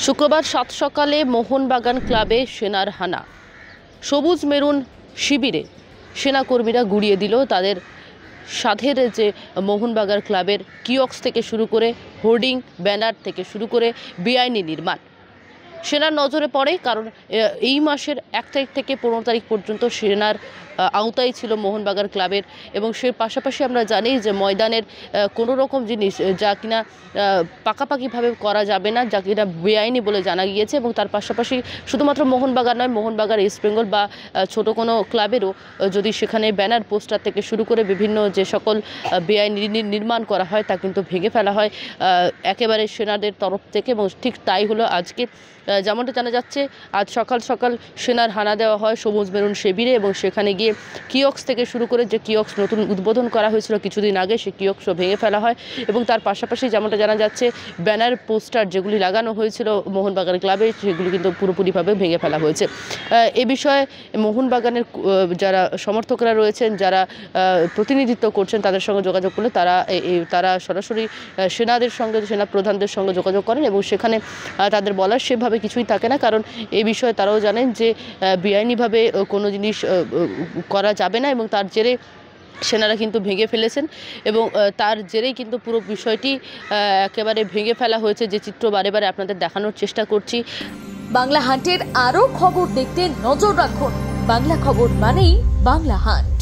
শুক্রবার সাত সকালে মোহনবাগান ক্লাবে সেনার হানা। সবুজ মেরুন শিবিরে সেনাকর্মীরা গুড়িয়ে দিল তাদের সাধের যে মোহনবাগান ক্লাবের কিয়স্ক থেকে শুরু করে হোর্ডিং ব্যানার থেকে শুরু করে বেআইনি নির্মাণ। সেনার নজরে পড়ে, কারণ এই মাসের 1 তারিখ থেকে 15 তারিখ পর্যন্ত সেনার আওতায় ছিল মোহনবাগান ক্লাবের, এবং সে পাশাপাশি আমরা জানি যে ময়দানের কোনো রকম জিনিস যা কিনা পাকাপাকিভাবে করা যাবে না, যা কিনা বেআইনি বলে জানা গিয়েছে। এবং তার পাশাপাশি শুধুমাত্র মোহনবাগান নয়, মোহনবাগান, ইস্ট বেঙ্গল বা ছোট কোনো ক্লাবেরও যদি সেখানে ব্যানার পোস্টার থেকে শুরু করে বিভিন্ন যে সকল বেআইনি নির্মাণ করা হয় তা কিন্তু ভেঙে ফেলা হয় একেবারে সেনাদের তরফ থেকে। এবং ঠিক তাই হলো আজকে। যেমনটা জানা যাচ্ছে, আজ সকাল সকাল সেনার হানা দেওয়া হয় সবুজ মেরুন শিবিরে, এবং সেখানে গিয়ে কিয়স্ক থেকে শুরু করে যে কিয়স্ক নতুন উদ্বোধন করা হয়েছিল কিছুদিন আগে, সেই কিয়স্কও ভেঙে ফেলা হয়। এবং তার পাশাপাশি যেমনটা জানা যাচ্ছে, ব্যানার পোস্টার যেগুলি লাগানো হয়েছিল মোহনবাগান ক্লাবে সেগুলি কিন্তু পুরোপুরিভাবে ভেঙে ফেলা হয়েছে। এ বিষয়ে মোহনবাগানের যারা সমর্থকরা রয়েছেন, যারা প্রতিনিধিত্ব করছেন, তাদের সঙ্গে যোগাযোগ করলে তারা সরাসরি সেনাদের সঙ্গে, সেনা প্রধানদের সঙ্গে যোগাযোগ করেন, এবং সেখানে তাদের বলার সেভাবে কিছুই থাকে না। কারণ এই বিষয়ে তারাও জানেন যে বেআইনিভাবে কোনো জিনিস করা যাবে না, এবং তার জেরে সেনারা কিন্তু ভেঙে ফেলেছেন, এবং তার জেরেই কিন্তু পুরো বিষয়টি একেবারে ভেঙে ফেলা হয়েছে, যে চিত্র বারে বারে আপনাদের দেখানোর চেষ্টা করছি। বাংলা হান্টের আরও খবর দেখতে নজর রাখুন। বাংলা খবর মানেই বাংলা হান্ট।